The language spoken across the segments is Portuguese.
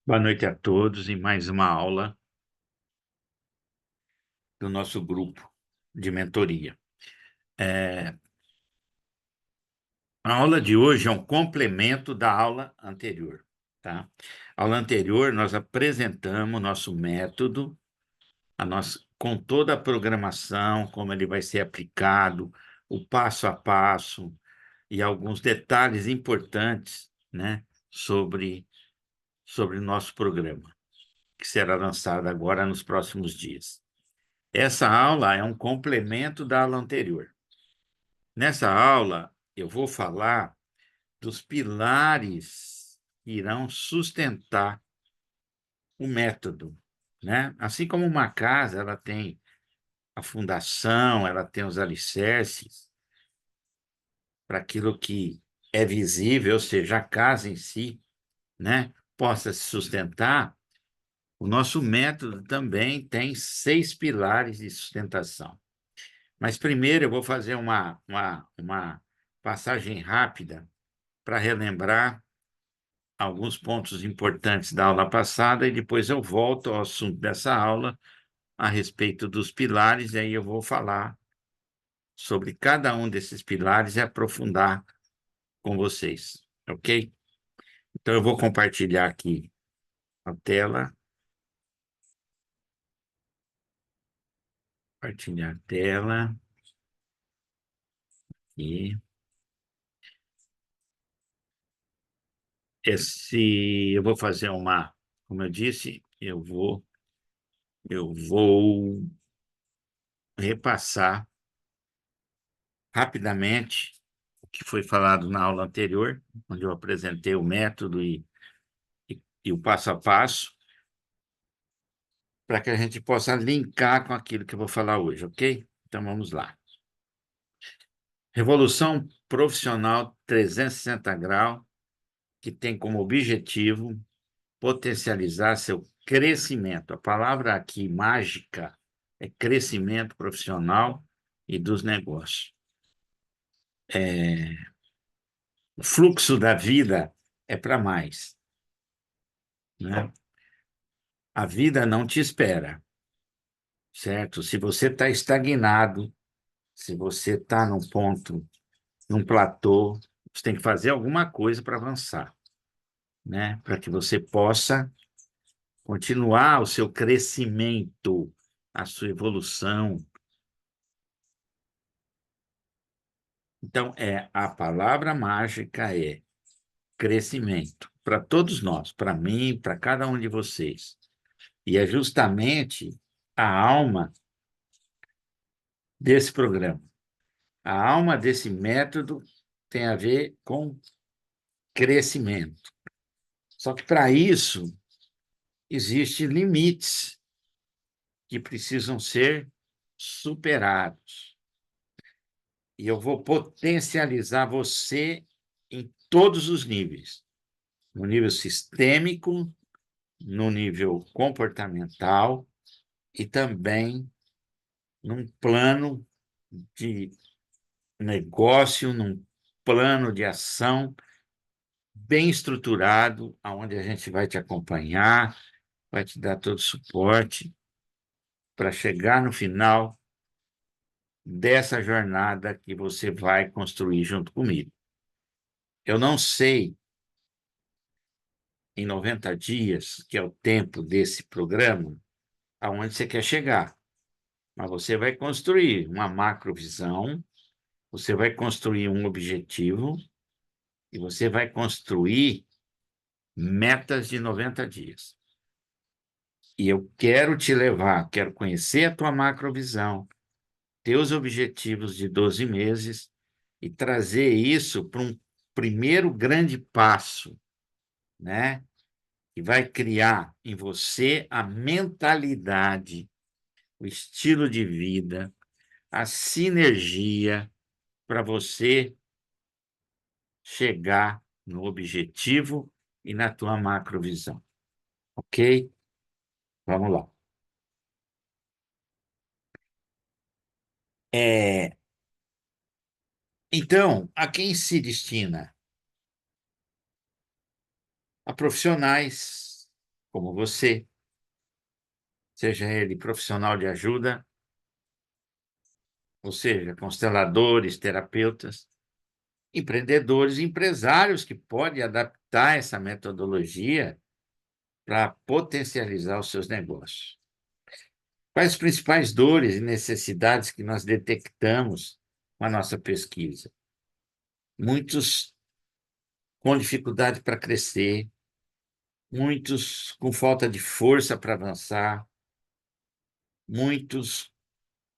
Boa noite a todos em mais uma aula do nosso grupo de mentoria. A aula de hoje é um complemento da aula anterior, tá? A aula anterior nós apresentamos nosso método, com toda a programação, como ele vai ser aplicado, o passo a passo e alguns detalhes importantes, né, sobre o nosso programa, que será lançado agora nos próximos dias. Essa aula é um complemento da aula anterior. Nessa aula, eu vou falar dos pilares que irão sustentar o método, né? Assim como uma casa, ela tem a fundação, ela tem os alicerces para aquilo que é visível, ou seja, a casa em si, né, possa se sustentar. O nosso método também tem 6 pilares de sustentação. Mas primeiro eu vou fazer uma passagem rápida para relembrar alguns pontos importantes da aula passada e depois eu volto ao assunto dessa aula a respeito dos pilares, e aí eu vou falar sobre cada um desses pilares e aprofundar com vocês, ok? Então eu vou compartilhar aqui a tela, compartilhar a tela e eu vou fazer como eu disse, eu vou repassar rapidamente o que foi falado na aula anterior, onde eu apresentei o método e o passo a passo, para que a gente possa linkar com aquilo que eu vou falar hoje, ok? Então vamos lá. Revolução profissional 360 graus, que tem como objetivo potencializar seu crescimento. A palavra aqui mágica é crescimento profissional e dos negócios. O fluxo da vida é para mais, né? A vida não te espera, certo? Se você está estagnado, se você está num ponto, num platô, você tem que fazer alguma coisa para avançar, né? Para que você possa continuar o seu crescimento, a sua evolução. Então, a palavra mágica é crescimento, para todos nós, para mim, para cada um de vocês. E é justamente a alma desse programa. A alma desse método tem a ver com crescimento. Só que para isso existem limites que precisam ser superados. E eu vou potencializar você em todos os níveis, no nível sistêmico, no nível comportamental e também num plano de negócio, num plano de ação bem estruturado, onde a gente vai te acompanhar, vai te dar todo o suporte para chegar no final dessa jornada que você vai construir junto comigo. Eu não sei, em 90 dias, que é o tempo desse programa, aonde você quer chegar, mas você vai construir uma macrovisão, você vai construir um objetivo e você vai construir metas de 90 dias. E eu quero te levar, quero conhecer a tua macrovisão, teus objetivos de 12 meses e trazer isso para um primeiro grande passo, né? Que vai criar em você a mentalidade, o estilo de vida, a sinergia para você chegar no objetivo e na tua macrovisão, ok? Vamos lá. Então, a quem se destina? A profissionais, como você, seja ele profissional de ajuda, ou seja, consteladores, terapeutas, empreendedores, empresários que podem adaptar essa metodologia para potencializar os seus negócios. Quais as principais dores e necessidades que nós detectamos com a nossa pesquisa? Muitos com dificuldade para crescer, muitos com falta de força para avançar, muitos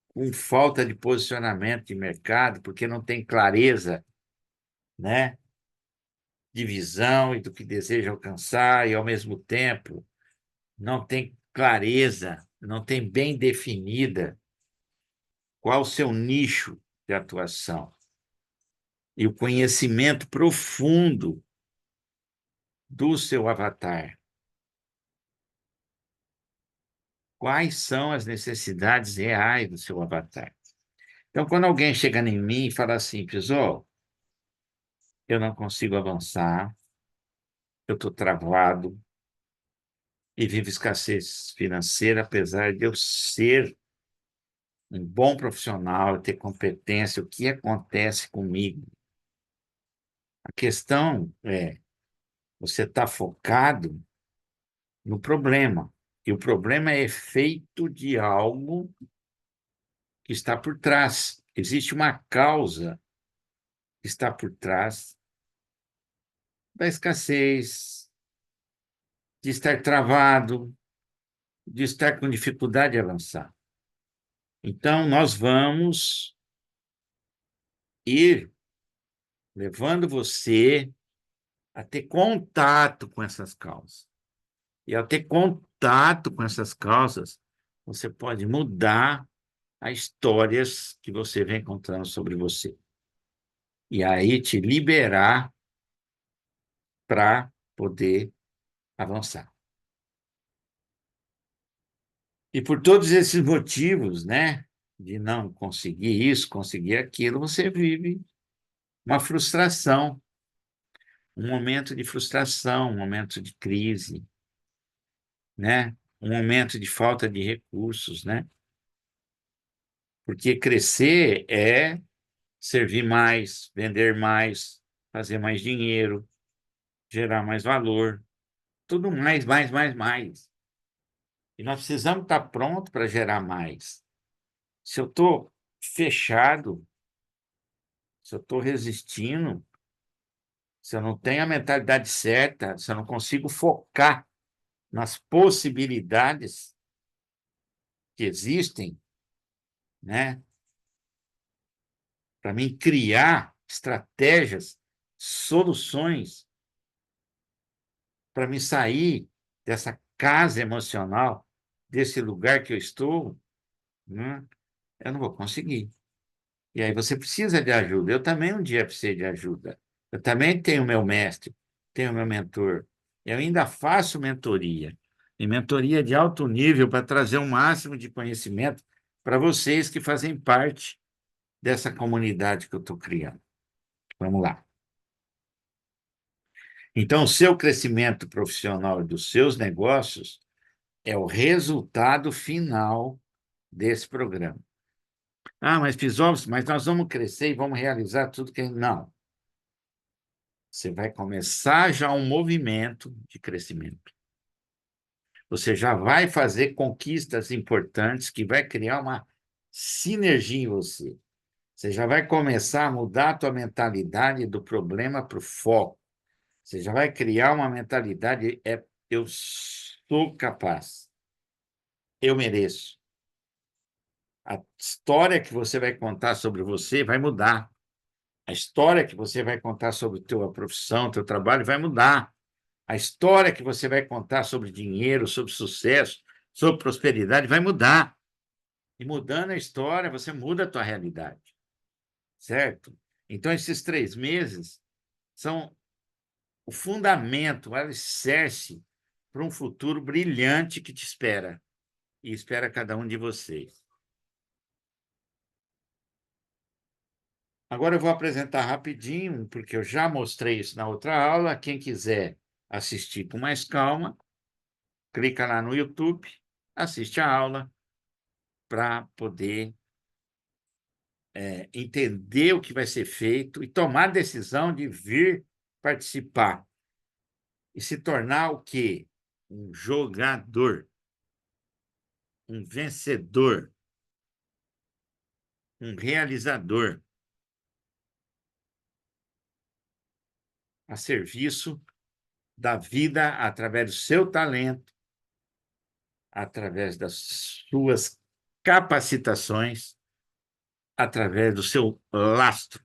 com falta de posicionamento de mercado, porque não tem clareza, né, de visão e do que deseja alcançar, e, ao mesmo tempo, não tem clareza, não tem bem definida qual o seu nicho de atuação e o conhecimento profundo do seu avatar. Quais são as necessidades reais do seu avatar? Então, quando alguém chega em mim e fala assim, Pisol, eu não consigo avançar, eu estou travado e vivo escassez financeira, apesar de eu ser um bom profissional, ter competência, o que acontece comigo? A questão é, você está focado no problema, e o problema é efeito de algo que está por trás. Existe uma causa que está por trás da escassez, de estar travado, de estar com dificuldade de avançar. Então, nós vamos ir levando você a ter contato com essas causas. E ao ter contato com essas causas, você pode mudar as histórias que você vem contando sobre você. E aí te liberar para poder avançar. E por todos esses motivos, né, de não conseguir isso, conseguir aquilo, você vive uma frustração, um momento de frustração, um momento de crise, né? Um momento de falta de recursos, né? Porque crescer é servir mais, vender mais, fazer mais dinheiro, gerar mais valor, tudo mais, mais, mais, mais. E nós precisamos estar pronto para gerar mais. Se eu estou fechado, se eu estou resistindo, se eu não tenho a mentalidade certa, se eu não consigo focar nas possibilidades que existem, né, para mim criar estratégias, soluções para me sair dessa casa emocional, desse lugar que eu estou, né, eu não vou conseguir. E aí você precisa de ajuda. Eu também um dia precisei de ajuda. Eu também tenho meu mestre, tenho meu mentor. Eu ainda faço mentoria. E mentoria de alto nível para trazer o máximo de conhecimento para vocês que fazem parte dessa comunidade que eu estou criando. Vamos lá. Então, o seu crescimento profissional e dos seus negócios é o resultado final desse programa. Ah, mas Pisovski, mas nós vamos crescer e vamos realizar tudo que... Não. Você vai começar já um movimento de crescimento. Você já vai fazer conquistas importantes que vai criar uma sinergia em você. Você já vai começar a mudar a tua mentalidade do problema para o foco. Você já vai criar uma mentalidade, eu sou capaz, eu mereço. A história que você vai contar sobre você vai mudar. A história que você vai contar sobre a tua profissão, teu trabalho, vai mudar. A história que você vai contar sobre dinheiro, sobre sucesso, sobre prosperidade, vai mudar. E mudando a história, você muda a tua realidade, certo? Então, esses 3 meses são o fundamento, o alicerce para um futuro brilhante que te espera e espera cada um de vocês. Agora eu vou apresentar rapidinho, porque eu já mostrei isso na outra aula. Quem quiser assistir com mais calma, clica lá no YouTube, assiste a aula para poder entender o que vai ser feito e tomar a decisão de vir participar e se tornar o quê? Um jogador, um vencedor, um realizador a serviço da vida através do seu talento, através das suas capacitações, através do seu lastro.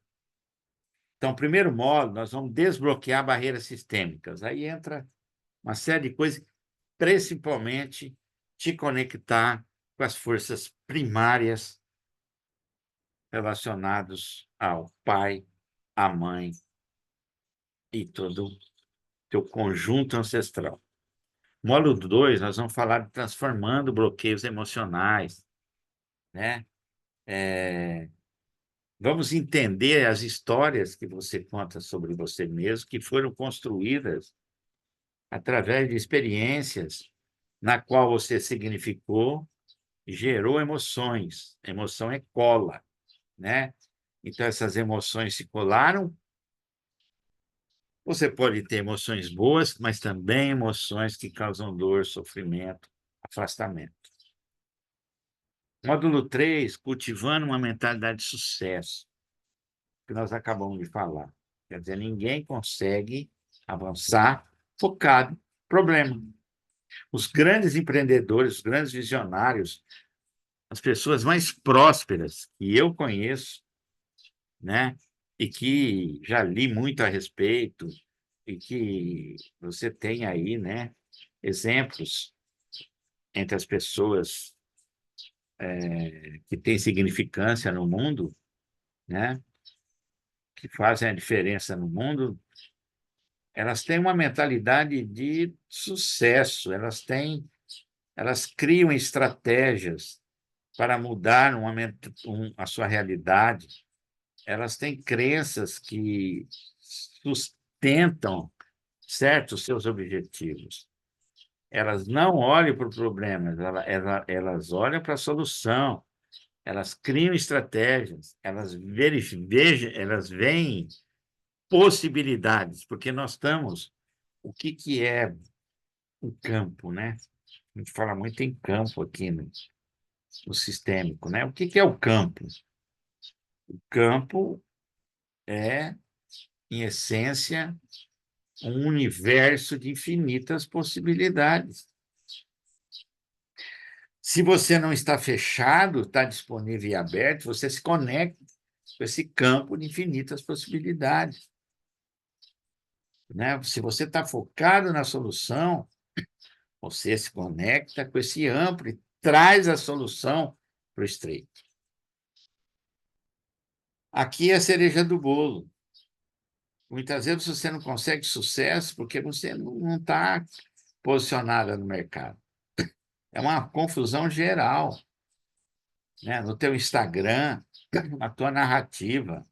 Então, primeiro módulo, nós vamos desbloquear barreiras sistêmicas. Aí entra uma série de coisas, principalmente te conectar com as forças primárias relacionadas ao pai, à mãe e todo o teu conjunto ancestral. Módulo 2, nós vamos falar de transformando bloqueios emocionais, né? Vamos entender as histórias que você conta sobre você mesmo, que foram construídas através de experiências na qual você significou e gerou emoções. Emoção é cola, né? Então, essas emoções se colaram. Você pode ter emoções boas, mas também emoções que causam dor, sofrimento, afastamento. Módulo 3, cultivando uma mentalidade de sucesso, que nós acabamos de falar. Quer dizer, ninguém consegue avançar focado no problema. Os grandes empreendedores, os grandes visionários, as pessoas mais prósperas que eu conheço, né? E que já li muito a respeito, e que você tem aí, né? Exemplos entre as pessoas que têm significância no mundo, né? Que fazem a diferença no mundo, elas têm uma mentalidade de sucesso, elas criam estratégias para mudar a sua realidade, elas têm crenças que sustentam, certo, os seus objetivos. Elas não olham para o problema, elas olham para a solução, elas criam estratégias, elas veem possibilidades, porque nós estamos... O que é o campo, né? A gente fala muito em campo aqui no sistêmico, né? O que é o campo? O campo é, em essência, um universo de infinitas possibilidades. Se você não está fechado, está disponível e aberto, você se conecta com esse campo de infinitas possibilidades, né? Se você está focado na solução, você se conecta com esse amplo e traz a solução para o estreito. Aqui é a cereja do bolo. Muitas vezes você não consegue sucesso porque você não está posicionada no mercado. É uma confusão geral, né? No teu Instagram, na tua narrativa,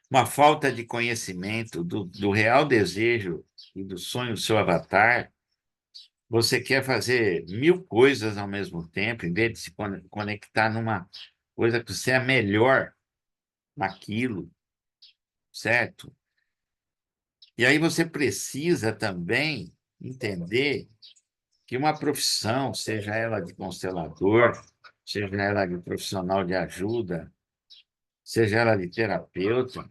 uma falta de conhecimento do real desejo e do sonho do seu avatar. Você quer fazer 1000 coisas ao mesmo tempo, em vez de se conectar numa coisa que você é melhor naquilo, certo? E aí você precisa também entender que uma profissão, seja ela de constelador, seja ela de profissional de ajuda, seja ela de terapeuta,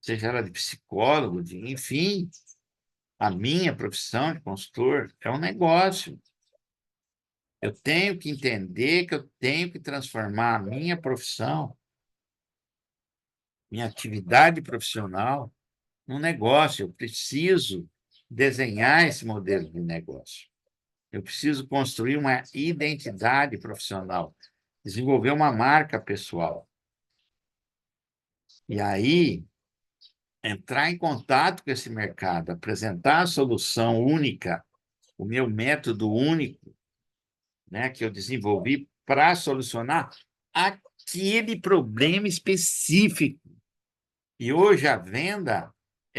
seja ela de psicólogo, enfim, a minha profissão de consultor é um negócio. Eu tenho que entender que eu tenho que transformar a minha profissão, minha atividade profissional, num negócio. Eu preciso desenhar esse modelo de negócio. Eu preciso construir uma identidade profissional, desenvolver uma marca pessoal. E aí, entrar em contato com esse mercado, apresentar a solução única, o meu método único, né, que eu desenvolvi para solucionar aquele problema específico. E hoje a venda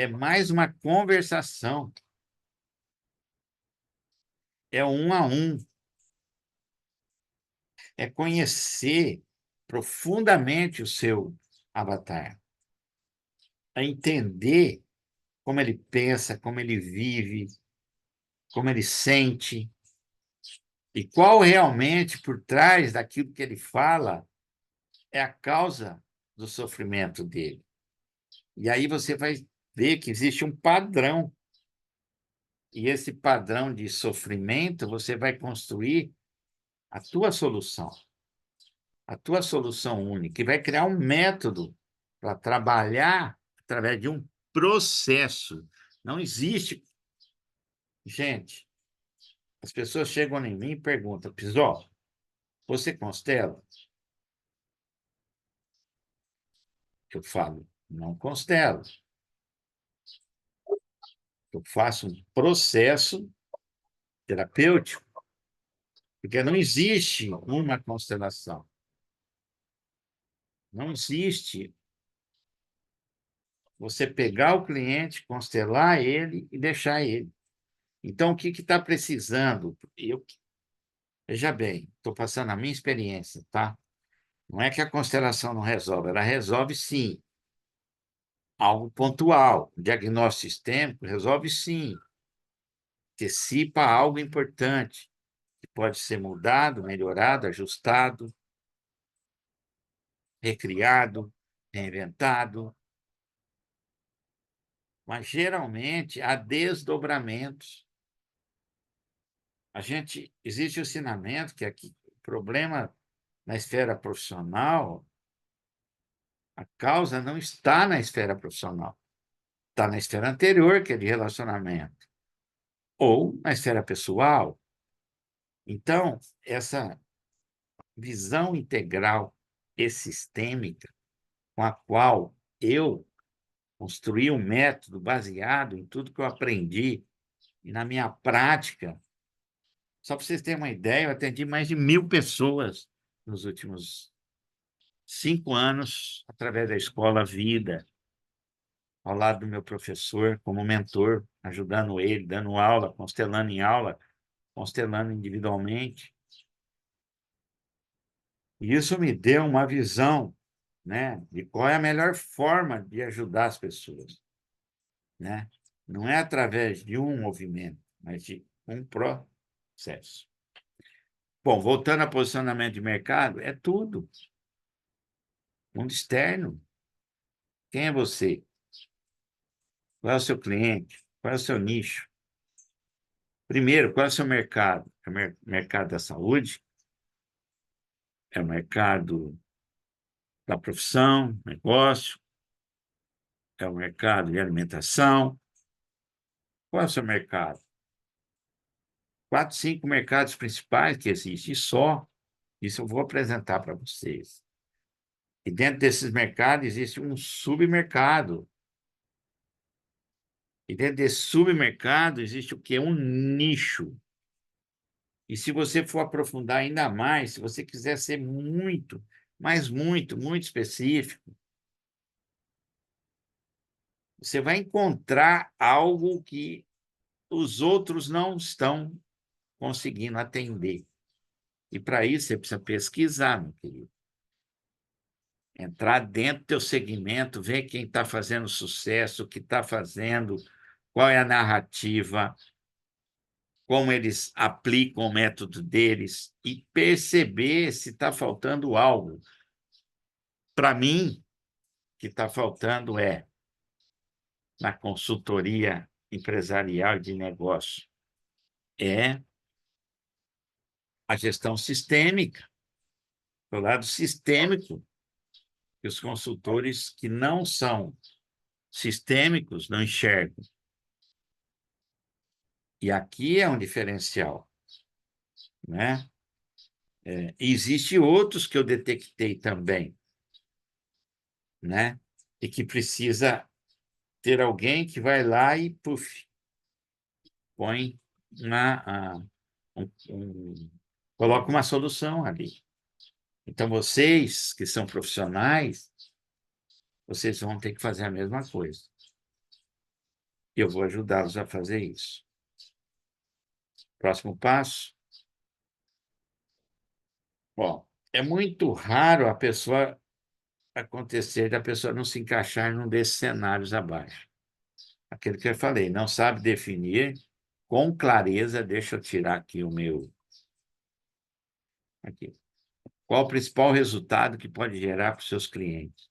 é mais uma conversação. É um a um. É conhecer profundamente o seu avatar. É entender como ele pensa, como ele vive, como ele sente, e qual realmente, por trás daquilo que ele fala, é a causa do sofrimento dele. E aí você vai ver que existe um padrão, e esse padrão de sofrimento você vai construir a tua solução única, e vai criar um método para trabalhar através de um processo. Não existe. Gente, as pessoas chegam em mim e perguntam: Pisó, você constela? Eu falo: não constelo. Eu faço um processo terapêutico, porque não existe uma constelação. Não existe você pegar o cliente, constelar ele e deixar ele. Então, o que está precisando? Veja bem, estou passando a minha experiência, tá? Não é que a constelação não resolve, ela resolve sim, algo pontual. O diagnóstico sistêmico resolve sim, antecipa algo importante, que pode ser mudado, melhorado, ajustado, recriado, reinventado, mas geralmente há desdobramentos. Existe o ensinamento que aqui, o problema na esfera profissional, a causa não está na esfera profissional, está na esfera anterior, que é de relacionamento, ou na esfera pessoal. Então, essa visão integral e sistêmica, com a qual eu construí um método baseado em tudo que eu aprendi e na minha prática. Só para vocês terem uma ideia, eu atendi mais de 1.000 pessoas nos últimos 5 anos, através da Escola Vida, ao lado do meu professor, como mentor, ajudando ele, dando aula, constelando em aula, constelando individualmente. E isso me deu uma visão, né, de qual é a melhor forma de ajudar as pessoas, né? Não é através de um movimento, mas de um processo. Bom, voltando ao posicionamento de mercado, é tudo. Mundo externo. Quem é você? Qual é o seu cliente? Qual é o seu nicho? Primeiro, qual é o seu mercado? É o mercado da saúde? É o mercado da profissão, negócio? É o mercado de alimentação? Qual é o seu mercado? 4, 5 mercados principais que existem, e só. Isso eu vou apresentar para vocês. E dentro desses mercados existe um submercado. E dentro desse submercado existe o quê? Um nicho. E se você for aprofundar ainda mais, se você quiser ser muito, mas muito, muito específico, você vai encontrar algo que os outros não estão conseguindo atender. E para isso você precisa pesquisar, meu querido. Entrar dentro do teu segmento, ver quem está fazendo sucesso, o que está fazendo, qual é a narrativa, como eles aplicam o método deles e perceber se está faltando algo. Para mim, o que está faltando é, na consultoria empresarial e de negócio, é a gestão sistêmica, o lado sistêmico, que os consultores que não são sistêmicos não enxergam. E aqui é um diferencial, né? Existe outros que eu detectei também, né? E que precisa ter alguém que vai lá e, puf, põe coloca uma solução ali. Então, vocês que são profissionais, vocês vão ter que fazer a mesma coisa. e eu vou ajudá-los a fazer isso. Próximo passo. Bom, é muito raro acontecer da pessoa não se encaixar num desses cenários abaixo. Aquilo que eu falei, não sabe definir com clareza, deixa eu tirar aqui o meu... Aqui. Qual o principal resultado que pode gerar para os seus clientes?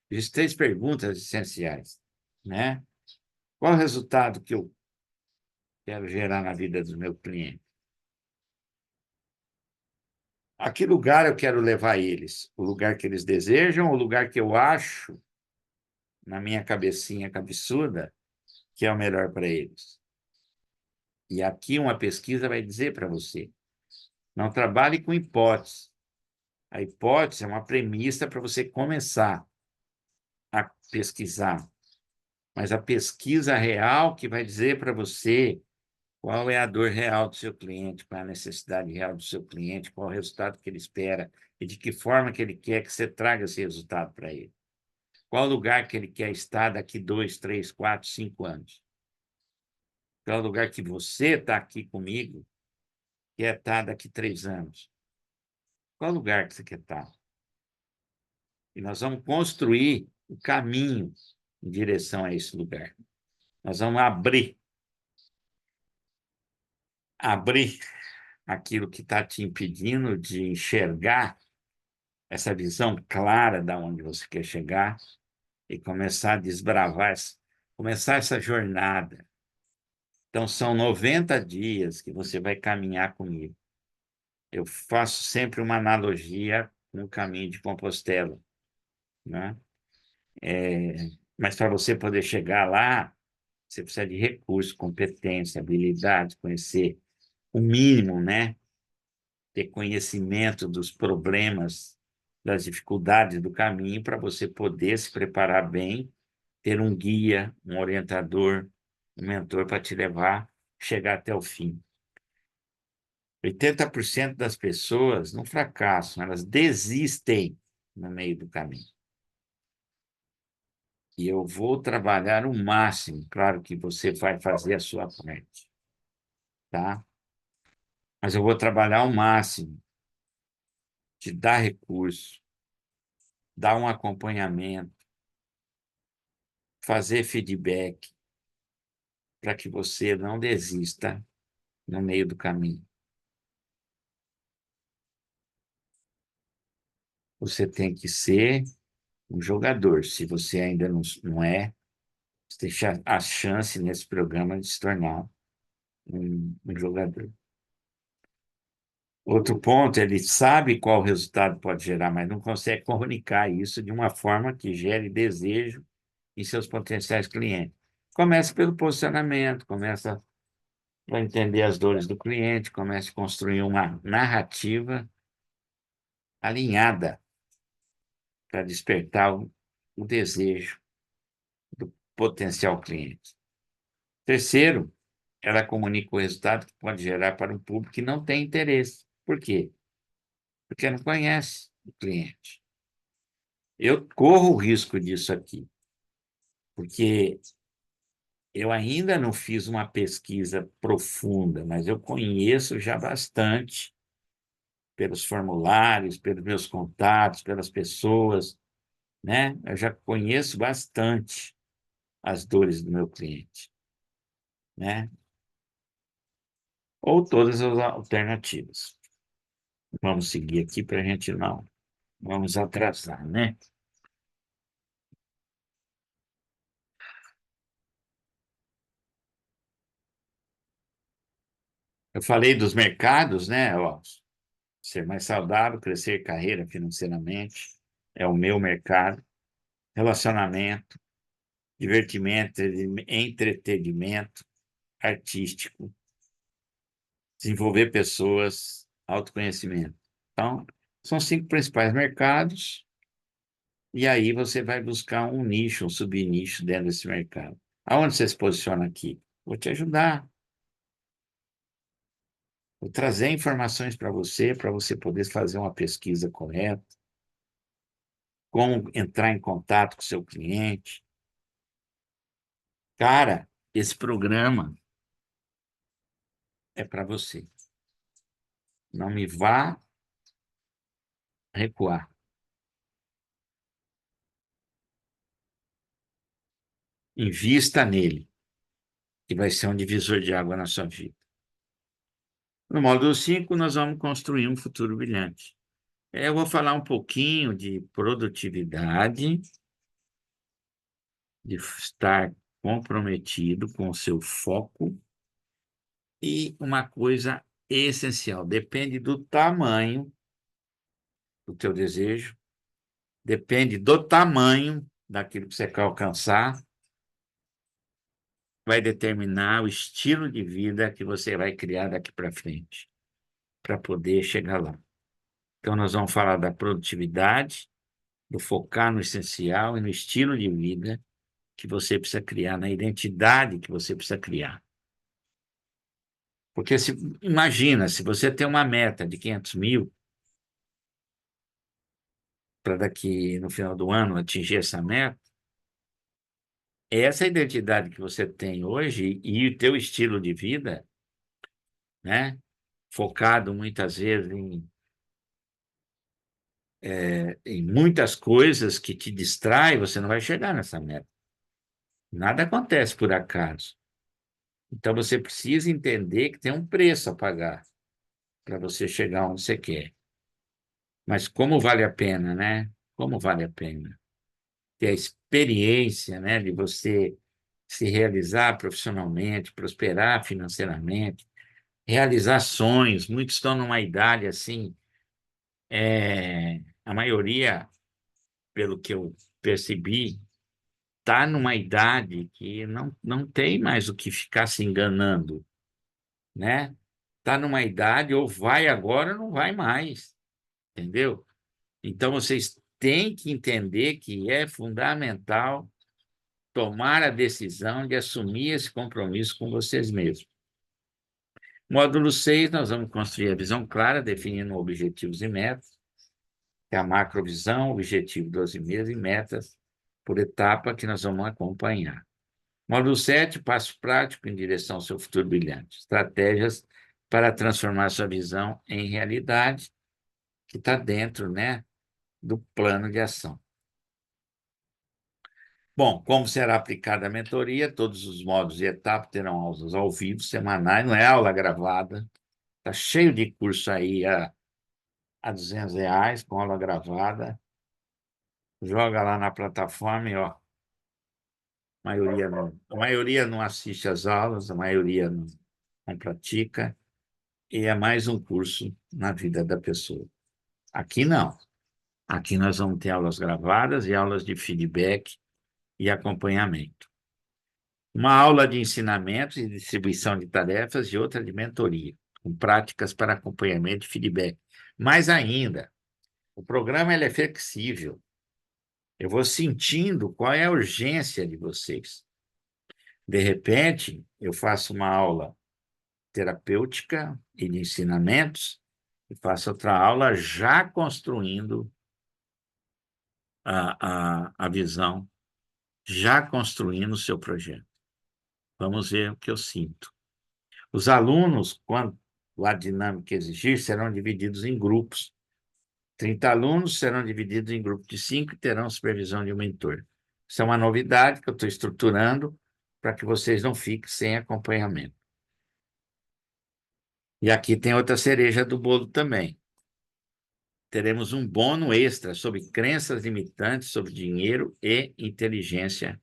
Existem 3 perguntas essenciais, né? Qual o resultado que eu quero gerar na vida dos meus clientes? A que lugar eu quero levar eles? O lugar que eles desejam ou o lugar que eu acho, na minha cabecinha cabeçuda, que é o melhor para eles? E aqui uma pesquisa vai dizer para você, não trabalhe com hipótese. A hipótese é uma premissa para você começar a pesquisar, mas a pesquisa real que vai dizer para você qual é a dor real do seu cliente, qual é a necessidade real do seu cliente, qual é o resultado que ele espera e de que forma que ele quer que você traga esse resultado para ele. Qual lugar que ele quer estar daqui 2, 3, 4, 5 anos? Qual é o lugar que você está aqui comigo quer estar daqui 3 anos? Qual lugar que você quer estar? E nós vamos construir o caminho em direção a esse lugar. Nós vamos abrir aquilo que está te impedindo de enxergar essa visão clara de onde você quer chegar e começar a desbravar, começar essa jornada. Então, são 90 dias que você vai caminhar comigo. Eu faço sempre uma analogia com o caminho de Compostela, né? Mas para você poder chegar lá, você precisa de recursos, competência, habilidade, conhecer o mínimo, né? Ter conhecimento dos problemas, das dificuldades do caminho, para você poder se preparar bem, ter um guia, um orientador, um mentor para te levar, chegar até o fim. 80% das pessoas não fracassam, elas desistem no meio do caminho. E eu vou trabalhar o máximo, claro que você vai fazer a sua parte, tá? Mas eu vou trabalhar o máximo, te dar recurso, dar um acompanhamento, fazer feedback, para que você não desista no meio do caminho. Você tem que ser um jogador. Se você ainda não é, você tem a chance nesse programa de se tornar um jogador. Outro ponto, ele sabe qual resultado pode gerar, mas não consegue comunicar isso de uma forma que gere desejo em seus potenciais clientes. Começa pelo posicionamento, começa para entender as dores do cliente, começa a construir uma narrativa alinhada para despertar o desejo do potencial cliente. Terceiro, ela comunica o resultado que pode gerar para um público que não tem interesse. Por quê? Porque não conhece o cliente. Eu corro o risco disso aqui, porque eu ainda não fiz uma pesquisa profunda, mas eu conheço já bastante pelos formulários, pelos meus contatos, pelas pessoas, né? Eu já conheço bastante as dores do meu cliente, né? Ou todas as alternativas. Vamos seguir aqui para a gente não vamos atrasar, né? Eu falei dos mercados, né? Ó, ser mais saudável, crescer carreira financeiramente, é o meu mercado. Relacionamento, divertimento, entretenimento artístico, desenvolver pessoas, autoconhecimento. Então, são 5 principais mercados, e aí você vai buscar um nicho, um subnicho dentro desse mercado. Aonde você se posiciona aqui? Vou te ajudar. Vou trazer informações para você poder fazer uma pesquisa correta, como entrar em contato com o seu cliente. Cara, esse programa é para você. Não me vá recuar. Invista nele, que vai ser um divisor de água na sua vida. No módulo 5, nós vamos construir um futuro brilhante. Eu vou falar um pouquinho de produtividade, de estar comprometido com o seu foco e uma coisa essencial, depende do tamanho do teu desejo, depende do tamanho daquilo que você quer alcançar, vai determinar o estilo de vida que você vai criar daqui para frente, para poder chegar lá. Então, nós vamos falar da produtividade, do focar no essencial e no estilo de vida que você precisa criar, na identidade que você precisa criar. Porque imagina, se você tem uma meta de 500 mil, para daqui no final do ano atingir essa meta, essa identidade que você tem hoje e o teu estilo de vida, né, focado muitas vezes em muitas coisas que te distraem, você não vai chegar nessa meta. Nada acontece por acaso. Então você precisa entender que tem um preço a pagar para você chegar onde você quer. Mas como vale a pena, né? Como vale a pena ter a experiência, né, de você se realizar profissionalmente, prosperar financeiramente, realizar sonhos. Muitos estão numa idade assim, a maioria, pelo que eu percebi, está numa idade que não tem mais o que ficar se enganando, né? Está numa idade, ou vai agora ou não vai mais, entendeu? Então, vocês têm que entender que é fundamental tomar a decisão de assumir esse compromisso com vocês mesmos. Módulo 6, nós vamos construir a visão clara, definindo objetivos e metas, que é a macrovisão, objetivo 12 meses e metas por etapa que nós vamos acompanhar. Módulo 7, passo prático em direção ao seu futuro brilhante. Estratégias para transformar sua visão em realidade, que está dentro, né, do plano de ação. Bom, como será aplicada a mentoria? Todos os módulos e etapas terão aulas ao vivo, semanais, não é aula gravada. Está cheio de curso aí a R$ 200, com aula gravada. Joga lá na plataforma e, ó, a maioria não assiste às aulas, a maioria não pratica, e é mais um curso na vida da pessoa. Aqui não. Aqui nós vamos ter aulas gravadas e aulas de feedback e acompanhamento. Uma aula de ensinamentos e distribuição de tarefas e outra de mentoria, com práticas para acompanhamento e feedback. Mais ainda, o programa ele é flexível. Eu vou sentindo qual é a urgência de vocês. De repente, eu faço uma aula terapêutica e de ensinamentos e faço outra aula já construindo a visão, já construindo o seu projeto. Vamos ver o que eu sinto. Os alunos, quando a dinâmica exigir, serão divididos em grupos. 30 alunos serão divididos em grupos de 5 e terão supervisão de um mentor. Isso é uma novidade que eu estou estruturando para que vocês não fiquem sem acompanhamento. E aqui tem outra cereja do bolo também. Teremos um bônus extra sobre crenças limitantes sobre dinheiro e inteligência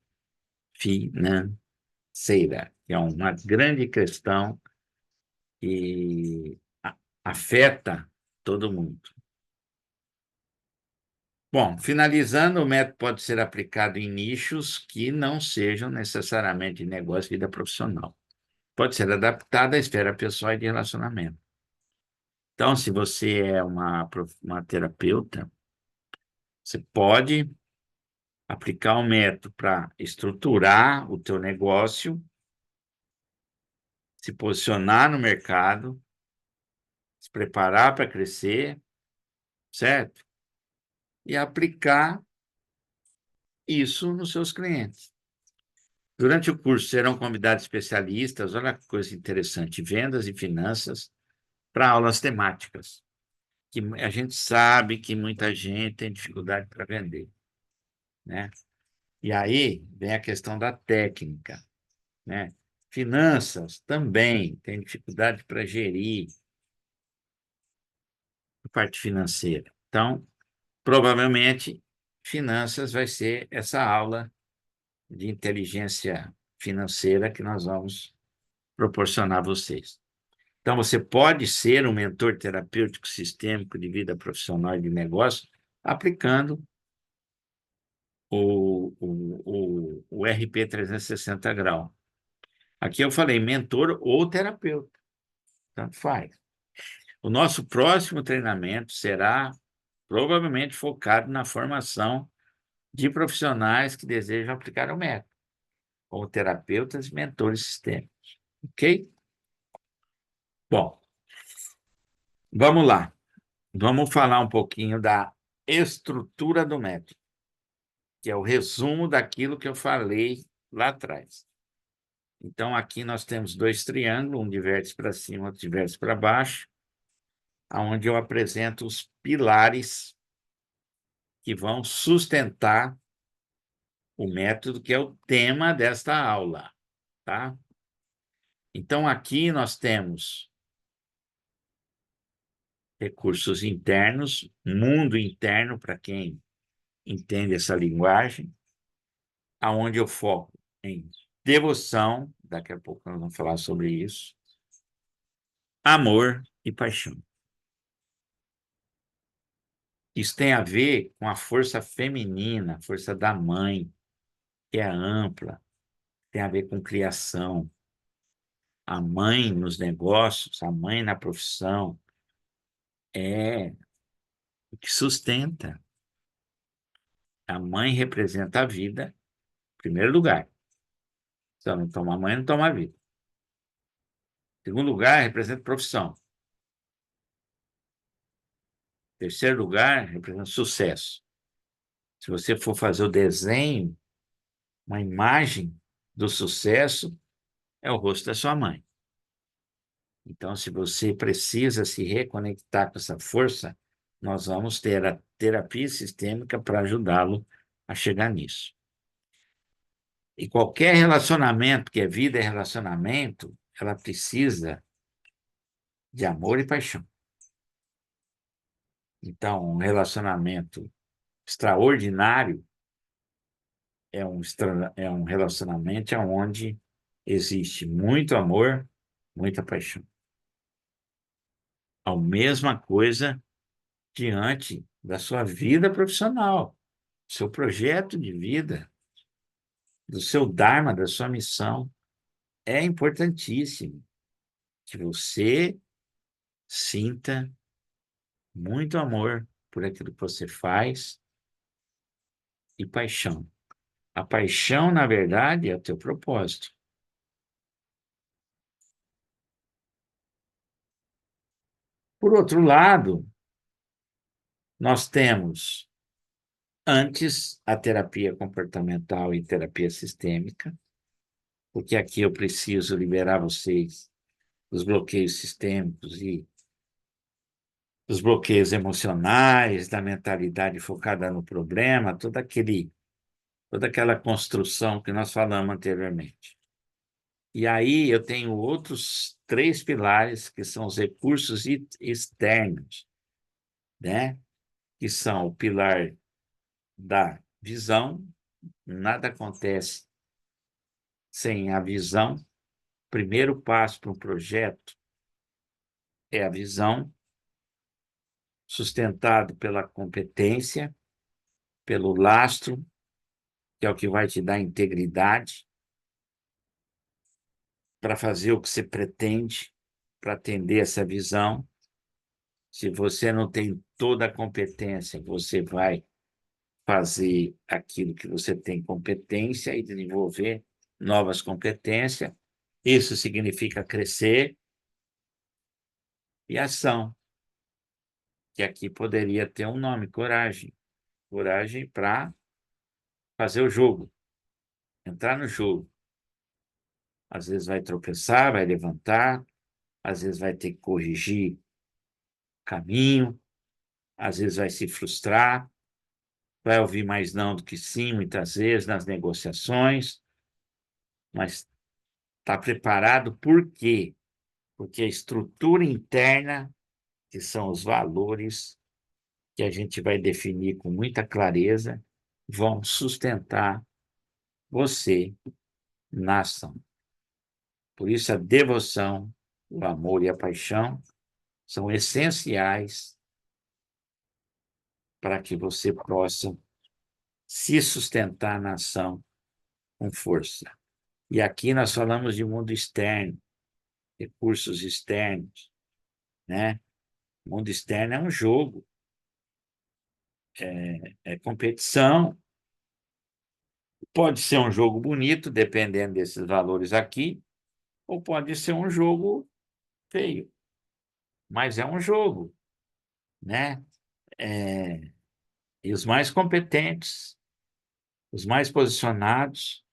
financeira, que é uma grande questão que afeta todo mundo. Bom, finalizando, o método pode ser aplicado em nichos que não sejam necessariamente de negócio e vida profissional. Pode ser adaptado à esfera pessoal e de relacionamento. Então, se você é uma terapeuta, você pode aplicar o método para estruturar o teu negócio, se posicionar no mercado, se preparar para crescer, certo? E aplicar isso nos seus clientes. Durante o curso serão convidados especialistas, olha que coisa interessante, vendas e finanças, para aulas temáticas, que a gente sabe que muita gente tem dificuldade para vender, né? E aí vem a questão da técnica, né? Finanças também tem dificuldade para gerir a parte financeira. Então, provavelmente, finanças vai ser essa aula de inteligência financeira que nós vamos proporcionar a vocês. Então, você pode ser um mentor terapêutico sistêmico de vida profissional e de negócio aplicando o RP 360 graus. Aqui eu falei mentor ou terapeuta, tanto faz. O nosso próximo treinamento será provavelmente focado na formação de profissionais que desejam aplicar o método, como terapeutas e mentores sistêmicos. Ok? Bom, vamos lá. Vamos falar um pouquinho da estrutura do método, que é o resumo daquilo que eu falei lá atrás. Então, aqui nós temos dois triângulos, um de vértice para cima, outro de vértice para baixo, onde eu apresento os pilares que vão sustentar o método, que é o tema desta aula, tá? Então, aqui nós temos recursos internos, mundo interno, para quem entende essa linguagem, aonde eu foco em devoção, daqui a pouco nós vamos falar sobre isso, amor e paixão. Isso tem a ver com a força feminina, a força da mãe, que é ampla, tem a ver com criação. A mãe nos negócios, a mãe na profissão, é o que sustenta. A mãe representa a vida, em primeiro lugar. Se ela não toma a mãe, não toma a vida. Em segundo lugar, representa profissão. Em terceiro lugar, representa sucesso. Se você for fazer o desenho, uma imagem do sucesso, é o rosto da sua mãe. Então, se você precisa se reconectar com essa força, nós vamos ter a terapia sistêmica para ajudá-lo a chegar nisso. E qualquer relacionamento, que é vida e relacionamento, ela precisa de amor e paixão. Então, um relacionamento extraordinário é um relacionamento onde existe muito amor, muita paixão. A mesma coisa diante da sua vida profissional, seu projeto de vida, do seu dharma, da sua missão. É importantíssimo que você sinta muito amor por aquilo que você faz e paixão. A paixão, na verdade, é o teu propósito. Por outro lado, nós temos antes a terapia comportamental e terapia sistêmica, porque aqui eu preciso liberar vocês dos bloqueios sistêmicos e dos bloqueios emocionais, da mentalidade focada no problema, toda aquela construção que nós falamos anteriormente. E aí eu tenho outros três pilares, que são os recursos externos, né? Que são o pilar da visão, nada acontece sem a visão. O primeiro passo para um projeto é a visão, sustentado pela competência, pelo lastro, que é o que vai te dar integridade para fazer o que você pretende, para atender essa visão. Se você não tem toda a competência, você vai fazer aquilo que você tem competência e desenvolver novas competências. Isso significa crescer e ação, que aqui poderia ter um nome, coragem. Coragem para fazer o jogo, entrar no jogo. Às vezes vai tropeçar, vai levantar, às vezes vai ter que corrigir o caminho, às vezes vai se frustrar, vai ouvir mais não do que sim, muitas vezes, nas negociações, mas está preparado por quê? Porque a estrutura interna, que são os valores que a gente vai definir com muita clareza, vão sustentar você na ação. Por isso, a devoção, o amor e a paixão são essenciais para que você possa se sustentar na ação com força. E aqui nós falamos de mundo externo, recursos externos, né? O mundo externo é um jogo, é competição. Pode ser um jogo bonito, dependendo desses valores aqui, ou pode ser um jogo feio, mas é um jogo, né? E os mais competentes, os mais posicionados,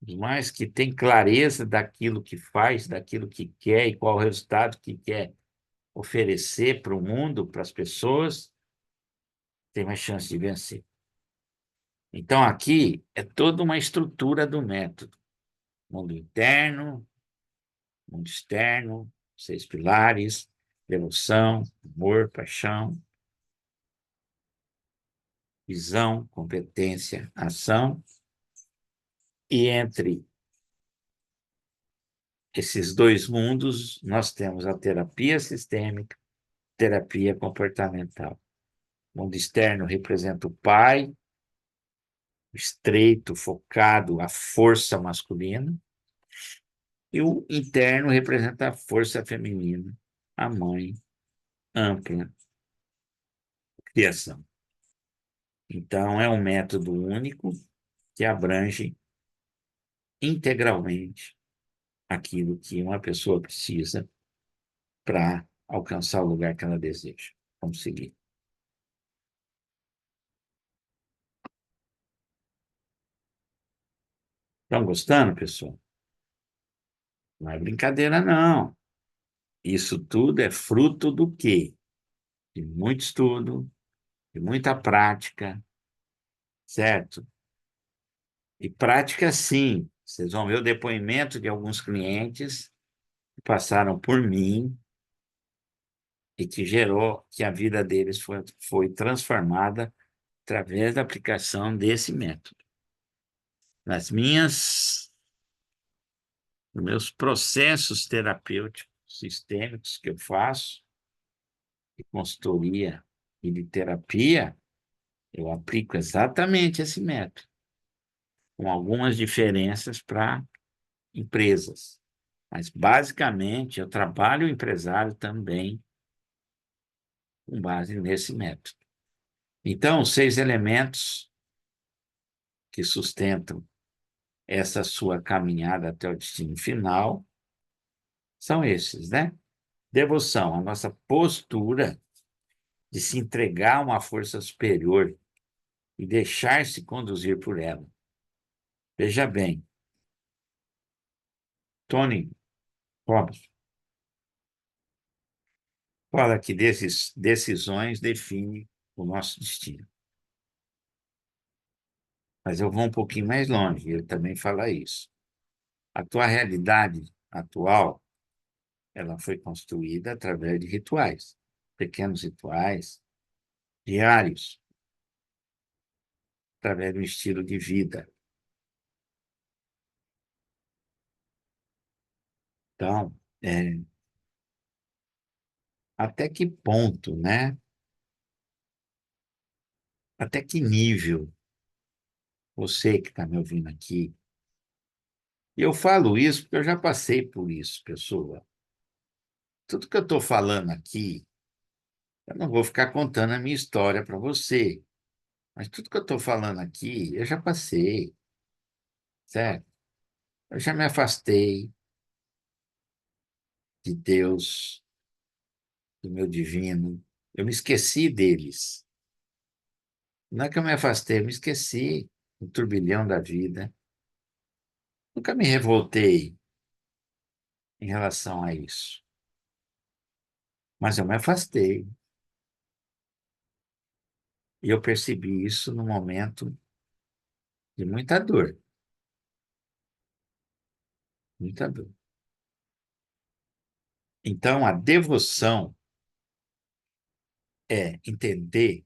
os mais que têm clareza daquilo que faz, daquilo que quer e qual o resultado que quer oferecer para o mundo, para as pessoas, tem mais chance de vencer. Então, aqui é toda uma estrutura do método. Mundo interno, mundo externo, 6 pilares, devoção, amor, paixão, visão, competência, ação. E entre esses dois mundos, nós temos a terapia sistêmica, terapia comportamental. O mundo externo representa o pai, estreito, focado, a força masculina, e o interno representa a força feminina, a mãe, ampla, criação. Então, é um método único que abrange integralmente aquilo que uma pessoa precisa para alcançar o lugar que ela deseja. Vamos seguir. Estão gostando, pessoal? Não é brincadeira, não. Isso tudo é fruto do quê? De muito estudo, de muita prática, certo? E prática, sim. Vocês vão ver o depoimento de alguns clientes que passaram por mim e que gerou que a vida deles foi transformada através da aplicação desse método. Nos meus processos terapêuticos sistêmicos que eu faço, de consultoria e de terapia, eu aplico exatamente esse método, com algumas diferenças para empresas. Mas, basicamente, eu trabalho o empresário também com base nesse método. Então, os 6 elementos que sustentam essa sua caminhada até o destino final são esses, né? Devoção, a nossa postura de se entregar a uma força superior e deixar-se conduzir por ela. Veja bem, Tony Robbins fala que decisões definem o nosso destino. Mas eu vou um pouquinho mais longe, ele também fala isso. A tua realidade atual, ela foi construída através de rituais, pequenos rituais, diários, através de um estilo de vida. Então, até que ponto, né? Até que nível você que está me ouvindo aqui, e eu falo isso porque eu já passei por isso, pessoa. Tudo que eu estou falando aqui, eu não vou ficar contando a minha história para você, mas tudo que eu estou falando aqui, eu já passei, certo? Eu já me afastei de Deus, do meu divino, eu me esqueci deles. Não é que eu me afastei, eu me esqueci do turbilhão da vida. Nunca me revoltei em relação a isso, mas eu me afastei. E eu percebi isso no momento de muita dor, muita dor. Então, a devoção é entender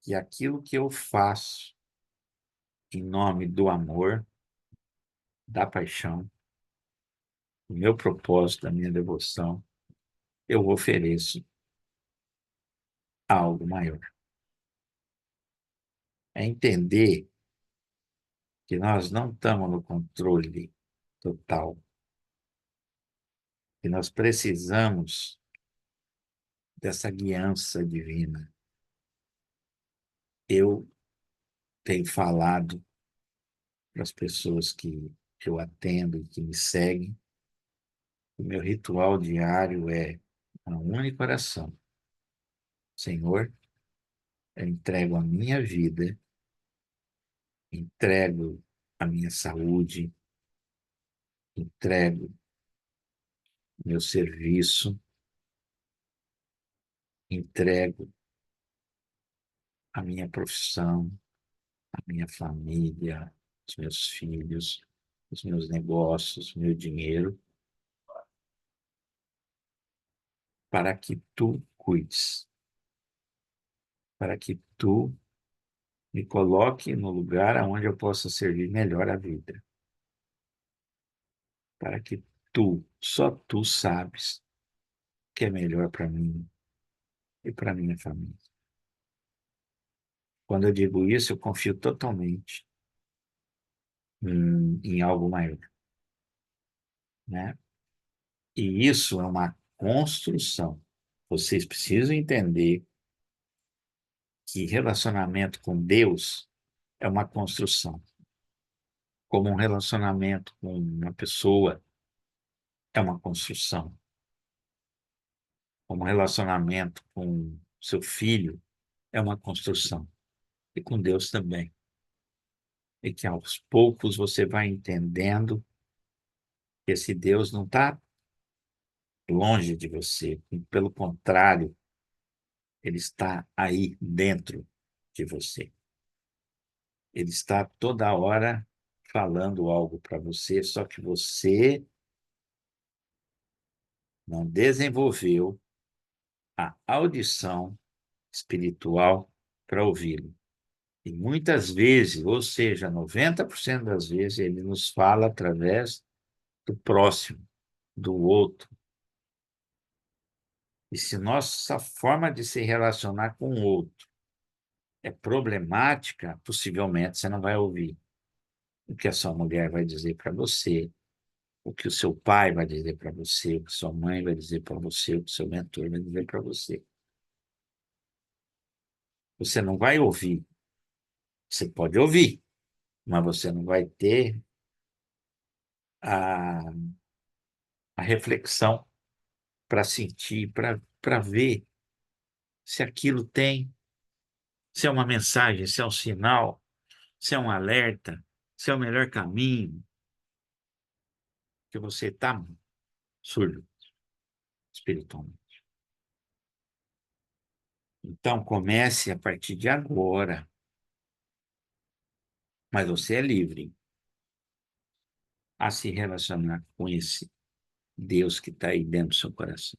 que aquilo que eu faço em nome do amor, da paixão, do meu propósito, da minha devoção, eu ofereço a algo maior. É entender que nós não estamos no controle total, que nós precisamos dessa guiança divina. Eu tenho falado para as pessoas que eu atendo e que me seguem, o meu ritual diário é uma única oração. Senhor, eu entrego a minha vida, entrego a minha saúde, entrego meu serviço, entrego a minha profissão, a minha família, os meus filhos, os meus negócios, o meu dinheiro, para que tu cuides, para que tu me coloque no lugar onde eu possa servir melhor a vida, para que tu, só tu sabes o que é melhor para mim e para minha família. Quando eu digo isso, eu confio totalmente em algo maior, né? E isso é uma construção. Vocês precisam entender que relacionamento com Deus é uma construção, como um relacionamento com uma pessoa é uma construção, como um relacionamento com seu filho é uma construção, e com Deus também. E que aos poucos você vai entendendo que esse Deus não está longe de você, pelo contrário, ele está aí dentro de você. Ele está toda hora falando algo para você, só que você não desenvolveu a audição espiritual para ouvi-lo. E muitas vezes, ou seja, 90% das vezes, ele nos fala através do próximo, do outro. E se nossa forma de se relacionar com o outro é problemática, possivelmente você não vai ouvir o que a sua mulher vai dizer para você, o que o seu pai vai dizer para você, o que sua mãe vai dizer para você, o que seu mentor vai dizer para você. Você não vai ouvir. Você pode ouvir, mas você não vai ter a, a reflexão para sentir, para ver se aquilo tem, se é uma mensagem, se é um sinal, se é um alerta, se é o melhor caminho, que você está surdo espiritualmente. Então, comece a partir de agora, mas você é livre a se relacionar com esse Deus que está aí dentro do seu coração.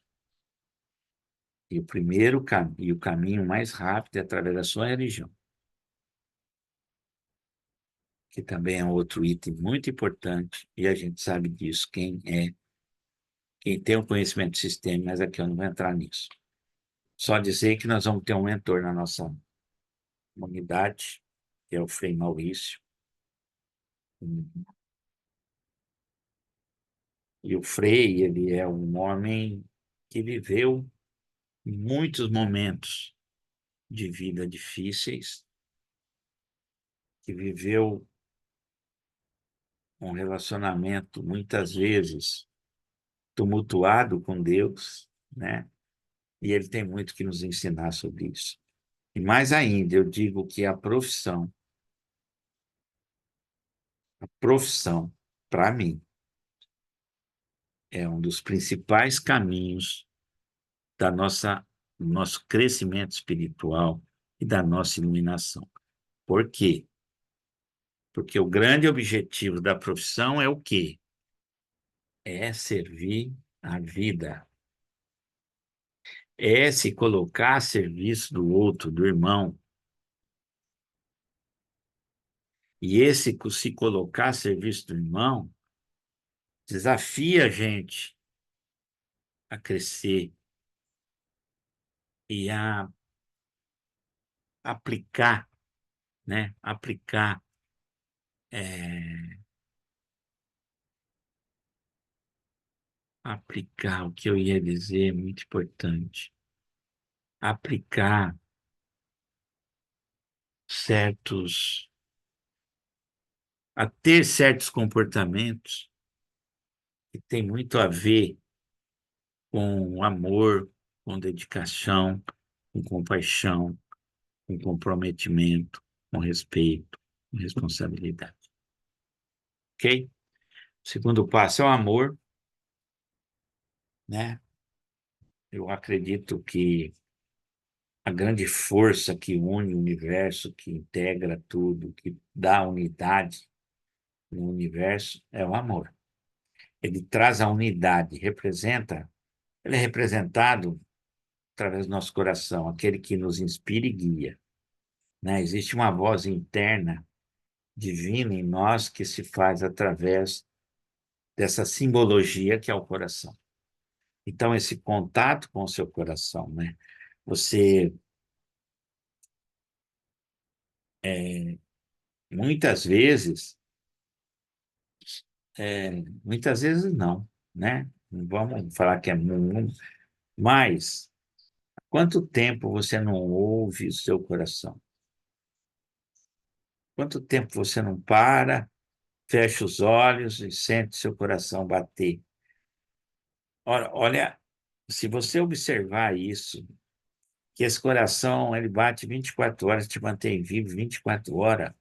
E o primeiro e o caminho mais rápido é através da sua religião, que também é outro item muito importante, e a gente sabe disso, quem tem o conhecimento do sistema, mas aqui eu não vou entrar nisso. Só dizer que nós vamos ter um mentor na nossa comunidade, que é o Frei Maurício. E o Frei, ele é um homem que viveu muitos momentos de vida difíceis, que viveu um relacionamento muitas vezes tumultuado com Deus, né? E ele tem muito que nos ensinar sobre isso. E mais ainda, eu digo que a profissão A profissão, para mim, é um dos principais caminhos da do nosso crescimento espiritual e da nossa iluminação. Por quê? Porque o grande objetivo da profissão é o quê? É servir a vida. É se colocar a serviço do outro, do irmão. E esse se colocar a serviço do irmão desafia a gente a crescer e a aplicar, né? É, aplicar o que eu ia dizer é muito importante. Aplicar certos, a ter certos comportamentos que tem muito a ver com amor, com dedicação, com compaixão, com comprometimento, com respeito, com responsabilidade. Ok? O segundo passo é o amor, né? Eu acredito que a grande força que une o universo, que integra tudo, que dá unidade no universo, é o amor. Ele traz a unidade, ele é representado através do nosso coração, aquele que nos inspira e guia, né? Existe uma voz interna, divina em nós, que se faz através dessa simbologia que é o coração. Então, esse contato com o seu coração, né? Você, muitas vezes, muitas vezes não, né? Não vamos falar que é muito, mas quanto tempo você não ouve o seu coração? Quanto tempo você não para, fecha os olhos e sente seu coração bater? Olha, se você observar isso, que esse coração ele bate 24 horas, te mantém vivo 24 horas.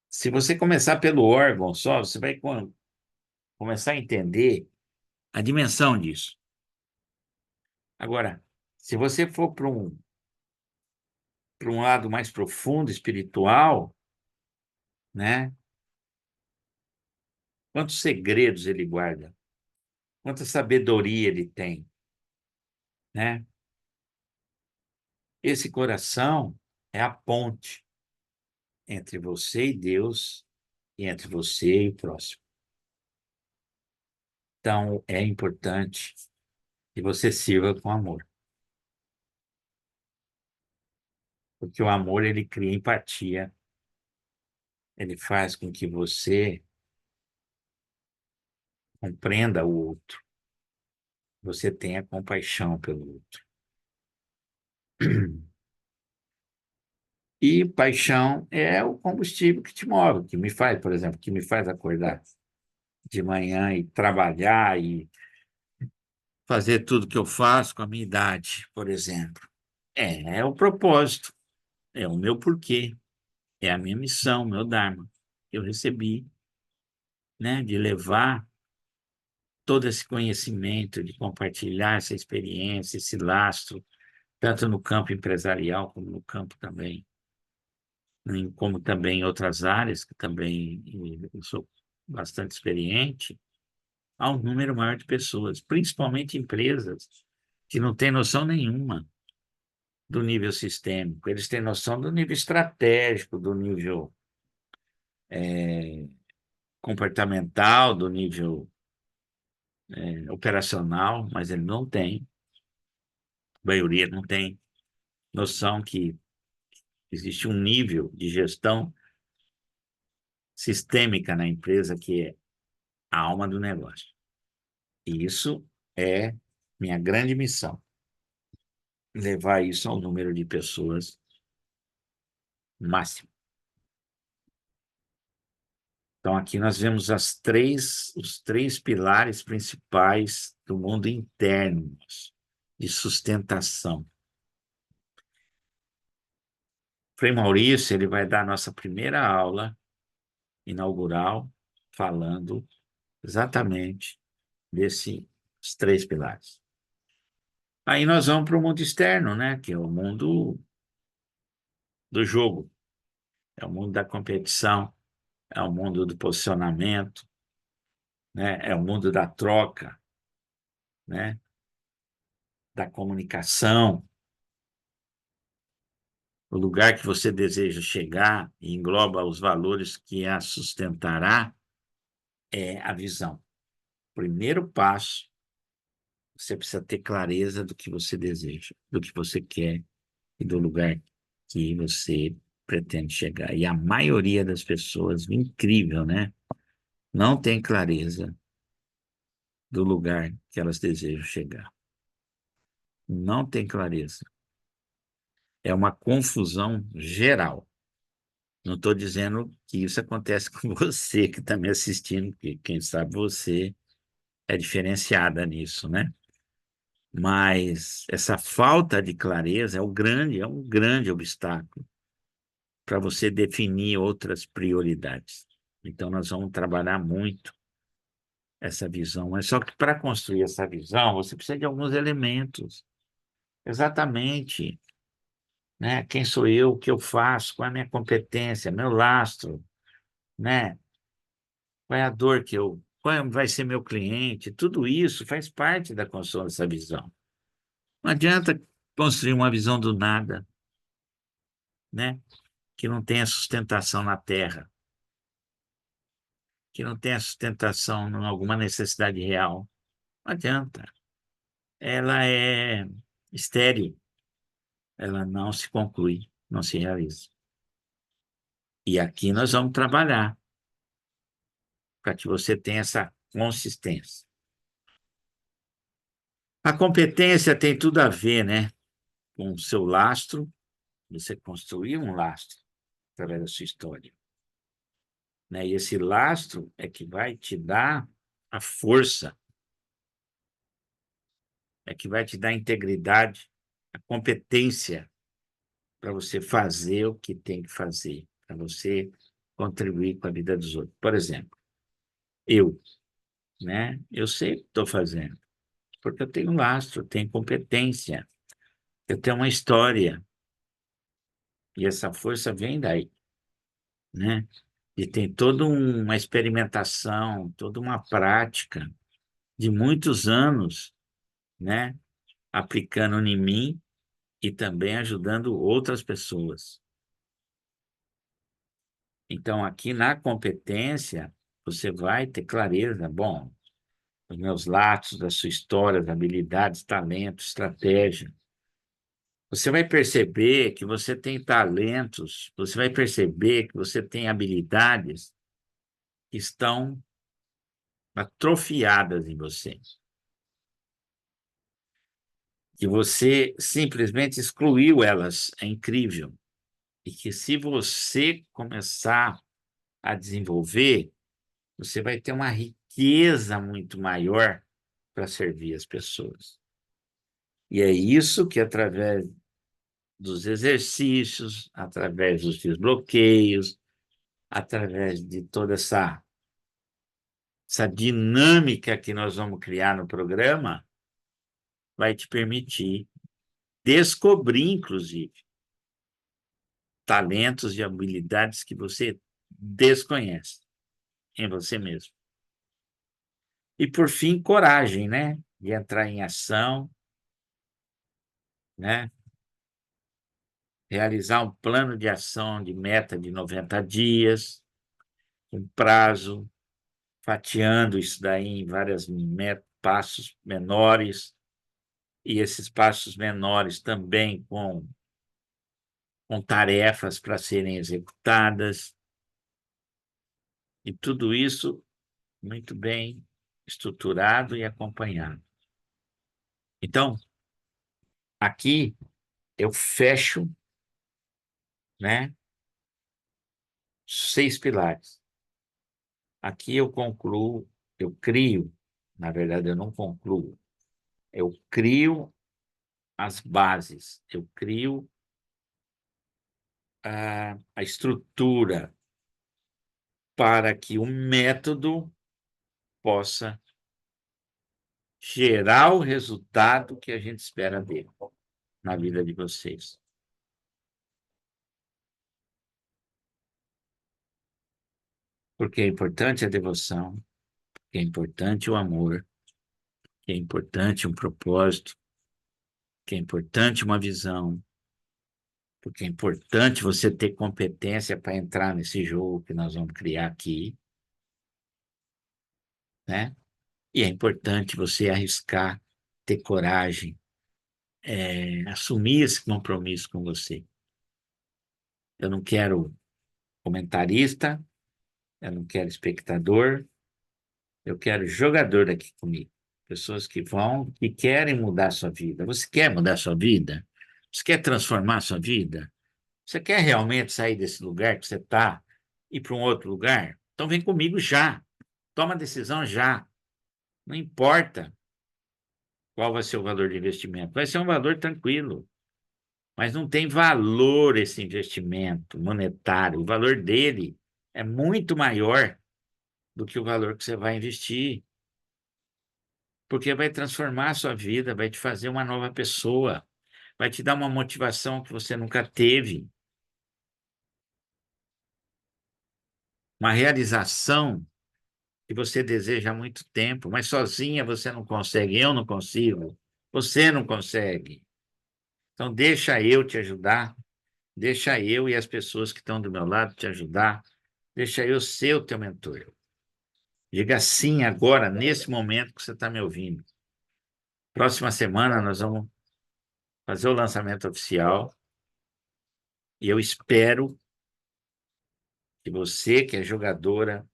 Se você começar pelo órgão só, você vai começar a entender a dimensão disso. Agora, se você for para um lado mais profundo, espiritual, né? Quantos segredos ele guarda, quanta sabedoria ele tem, né? Esse coração é a ponte entre você e Deus e entre você e o próximo. Então, é importante que você sirva com amor, porque o amor ele cria empatia, ele faz com que você compreenda o outro, você tenha compaixão pelo outro. E paixão é o combustível que te move, que me faz, por exemplo, que me faz acordar de manhã e trabalhar e fazer tudo que eu faço com a minha idade, por exemplo. É o propósito, é o meu porquê, é a minha missão, meu dharma. Eu recebi, né, de levar todo esse conhecimento, de compartilhar essa experiência, esse lastro, tanto no campo empresarial como no campo também, como também em outras áreas, que também eu sou bastante experiente, há um número maior de pessoas, principalmente empresas, que não têm noção nenhuma do nível sistêmico, eles têm noção do nível estratégico, do nível comportamental, do nível operacional, mas ele não tem, a maioria não tem noção que existe um nível de gestão sistêmica na empresa que é a alma do negócio. E isso é minha grande missão, levar isso ao número de pessoas máximo. Então, aqui nós vemos os três pilares principais do mundo interno de sustentação. Frei Maurício, ele vai dar a nossa primeira aula inaugural falando exatamente desses 3 pilares. Aí nós vamos para o mundo externo, né? Que é o mundo do jogo, é o mundo da competição, é o mundo do posicionamento, né? É o mundo da troca, né? Da comunicação, o lugar que você deseja chegar e engloba os valores que a sustentará é a visão. Primeiro passo, você precisa ter clareza do que você deseja, do que você quer e do lugar que você pretende chegar. E a maioria das pessoas, incrível, né? Não tem clareza do lugar que elas desejam chegar. Não tem clareza. É uma confusão geral. Não estou dizendo que isso acontece com você que está me assistindo, porque quem sabe você é diferenciada nisso, né? Mas essa falta de clareza é um grande obstáculo para você definir outras prioridades. Então, nós vamos trabalhar muito essa visão. Mas só que para construir essa visão, você precisa de alguns elementos. Exatamente, né? Quem sou eu, o que eu faço, qual é a minha competência, meu lastro, né? Qual é a dor que eu... vai ser meu cliente? Tudo isso faz parte da construção dessa visão. Não adianta construir uma visão do nada, né? Que não tenha sustentação na terra, que não tenha sustentação em alguma necessidade real. Não adianta. Ela é estéril, ela não se conclui, não se realiza. E aqui nós vamos trabalhar para que você tenha essa consistência. A competência tem tudo a ver, né, com o seu lastro, você construir um lastro através da sua história, né? E esse lastro é que vai te dar a força, é que vai te dar a integridade, a competência para você fazer o que tem que fazer, para você contribuir com a vida dos outros. Por exemplo, eu, né? Eu sei o que estou fazendo, porque eu tenho lastro, eu tenho competência, eu tenho uma história, e essa força vem daí, né? E tem toda uma experimentação, toda uma prática de muitos anos, né? Aplicando em mim e também ajudando outras pessoas. Então, aqui na competência, você vai ter clareza, bom, os meus laços, da sua história, das habilidades, talento, estratégia. Você vai perceber que você tem talentos, você vai perceber que você tem habilidades que estão atrofiadas em você, que você simplesmente excluiu elas, é incrível. E que se você começar a desenvolver, você vai ter uma riqueza muito maior para servir as pessoas. E é isso que, através dos exercícios, através dos desbloqueios, através de toda essa dinâmica que nós vamos criar no programa, vai te permitir descobrir, inclusive, talentos e habilidades que você desconhece em você mesmo. E, por fim, coragem, né? De entrar em ação, né? Realizar um plano de ação de meta de 90 dias, um prazo, fatiando isso daí em vários passos menores, e esses passos menores também com tarefas para serem executadas, e tudo isso muito bem estruturado e acompanhado. Então, aqui eu fecho, né, 6 pilares. Aqui eu concluo, eu crio, na verdade eu não concluo, eu crio as bases, eu crio a estrutura para que o método possa gerar o resultado que a gente espera dele na vida de vocês. Porque é importante a devoção, porque é importante o amor, que é importante um propósito, que é importante uma visão, porque é importante você ter competência para entrar nesse jogo que nós vamos criar aqui, né? E é importante você arriscar, ter coragem, assumir esse compromisso com você. Eu não quero comentarista, eu não quero espectador, eu quero jogador aqui comigo. Pessoas que vão, que querem mudar a sua vida. Você quer mudar a sua vida? Você quer transformar a sua vida? Você quer realmente sair desse lugar que você está e ir para um outro lugar? Então vem comigo já. Toma a decisão já. Não importa qual vai ser o valor de investimento. Vai ser um valor tranquilo. Mas não tem valor esse investimento monetário. O valor dele é muito maior do que o valor que você vai investir. Porque vai transformar a sua vida, vai te fazer uma nova pessoa, vai te dar uma motivação que você nunca teve, uma realização que você deseja há muito tempo, mas sozinha você não consegue, eu não consigo, você não consegue. Então, deixa eu te ajudar, deixa eu e as pessoas que estão do meu lado te ajudar, deixa eu ser o teu mentor. Diga sim agora, nesse momento que você está me ouvindo. Próxima semana nós vamos fazer o lançamento oficial e eu espero que você, que é jogadora,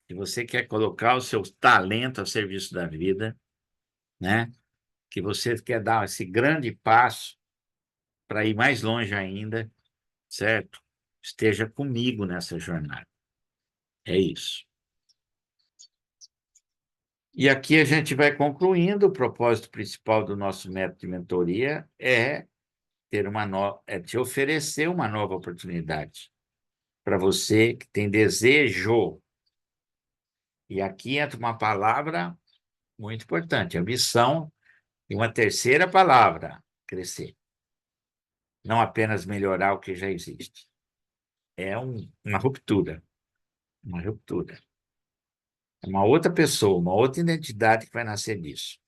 que você quer colocar o seu talento a serviço da vida, né? Que você quer dar esse grande passo para ir mais longe ainda, certo? Esteja comigo nessa jornada. É isso. E aqui a gente vai concluindo. O propósito principal do nosso método de mentoria é é te oferecer uma nova oportunidade para você que tem desejo. E aqui entra uma palavra muito importante, ambição, e uma terceira palavra, crescer. Não apenas melhorar o que já existe. É uma ruptura, uma ruptura. É uma outra pessoa, uma outra identidade que vai nascer disso.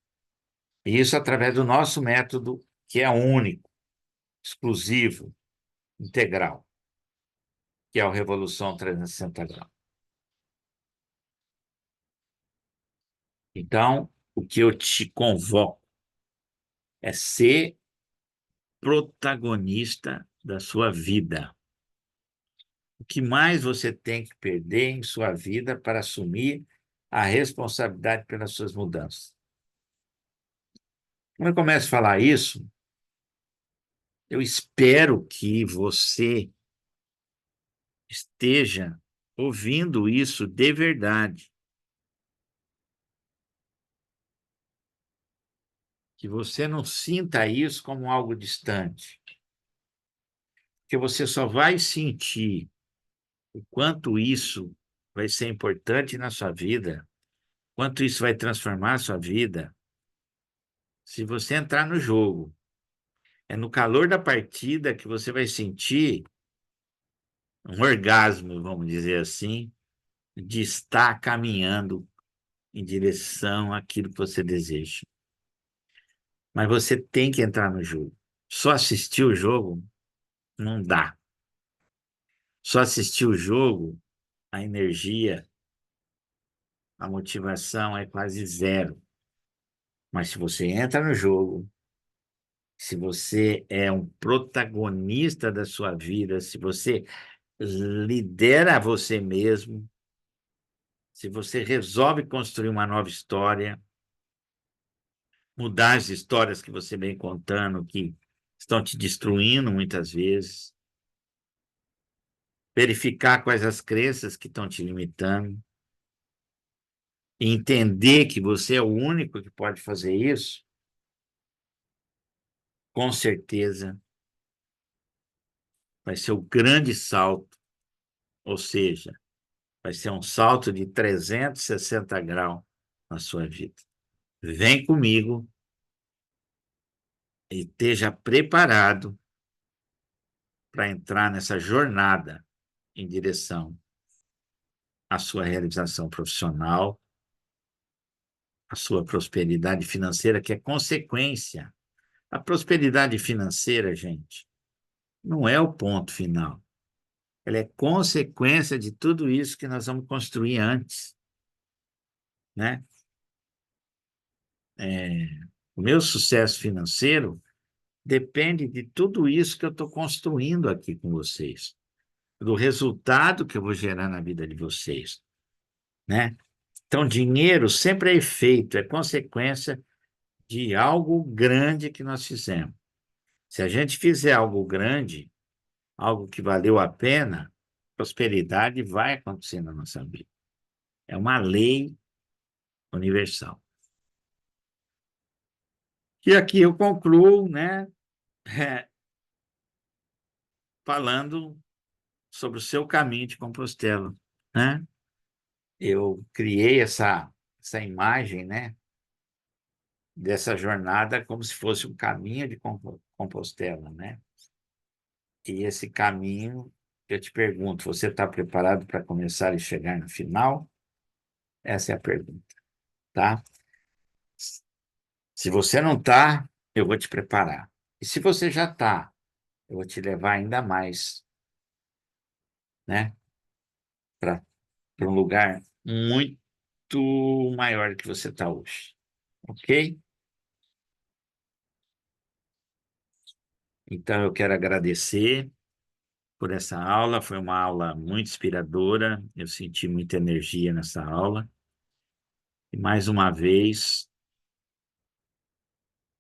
E isso através do nosso método, que é único, exclusivo, integral, que é o Revolução 360 Graus. Então, o que eu te convoco é ser protagonista da sua vida. O que mais você tem que perder em sua vida para assumir a responsabilidade pelas suas mudanças? Quando eu começo a falar isso, eu espero que você esteja ouvindo isso de verdade, que você não sinta isso como algo distante, que você só vai sentir o quanto isso vai ser importante na sua vida, quanto isso vai transformar a sua vida, se você entrar no jogo. É no calor da partida que você vai sentir um orgasmo, vamos dizer assim, de estar caminhando em direção àquilo que você deseja. Mas você tem que entrar no jogo. Só assistir o jogo não dá. Só assistir o jogo, a energia, a motivação é quase zero. Mas se você entra no jogo, se você é um protagonista da sua vida, se você lidera você mesmo, se você resolve construir uma nova história, mudar as histórias que você vem contando, que estão te destruindo muitas vezes, verificar quais as crenças que estão te limitando, e entender que você é o único que pode fazer isso, com certeza vai ser o grande salto, ou seja, Vai ser um salto de 360 graus na sua vida. Vem comigo e esteja preparado para entrar nessa jornada em direção à sua realização profissional, à sua prosperidade financeira, que é consequência. A prosperidade financeira, gente, não é o ponto final. Ela é consequência de tudo isso que nós vamos construir antes, né? O meu sucesso financeiro depende de tudo isso que eu estou construindo aqui com vocês, do resultado que eu vou gerar na vida de vocês, né? Então, dinheiro sempre é efeito, é consequência de algo grande que nós fizemos. Se a gente fizer algo grande, algo que valeu a pena, prosperidade vai acontecer na nossa vida. É uma lei universal. E aqui eu concluo, né, falando sobre o seu caminho de Compostela, né? Eu criei essa imagem, né, dessa jornada como se fosse um caminho de Compostela, né? E esse caminho, eu te pergunto, você está preparado para começar e chegar no final? Essa é a pergunta, tá? Se você não está, eu vou te preparar. E se você já está, eu vou te levar ainda mais, né, para um lugar muito maior do que você está hoje, ok? Então, eu quero agradecer por essa aula, foi uma aula muito inspiradora, eu senti muita energia nessa aula. E, mais uma vez,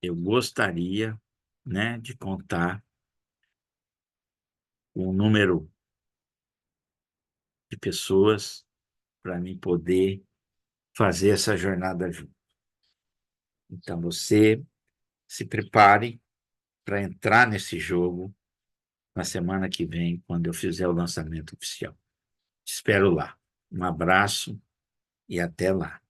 eu gostaria, né, de contar o número de pessoas para mim poder fazer essa jornada junto. Então, você se prepare para entrar nesse jogo na semana que vem, quando eu fizer o lançamento oficial. Te espero lá. Um abraço e até lá.